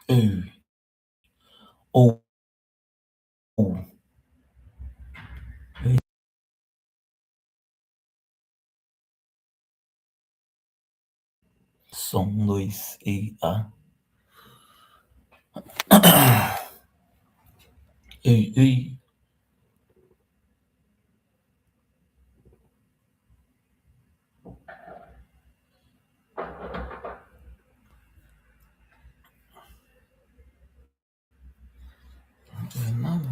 Ei, ou, ou, ei, som, dois, e, a. Ei, ei, não tô vendo nada.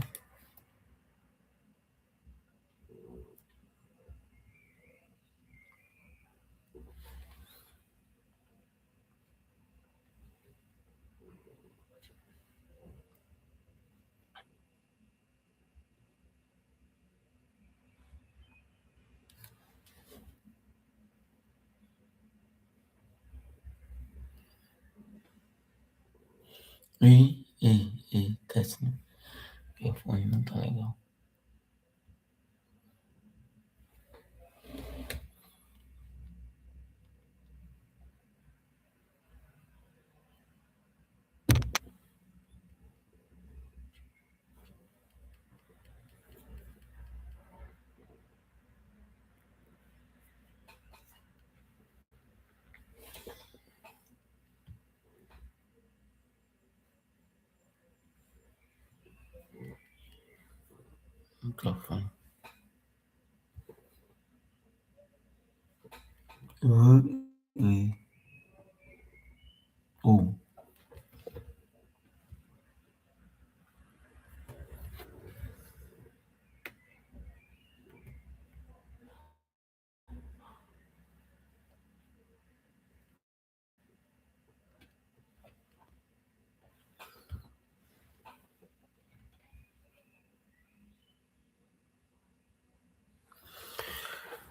Ei, teste, né? Porque o fone não tá legal. Microfone. Ei, ou.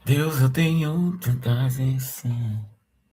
Deus, eu tenho tanta assim.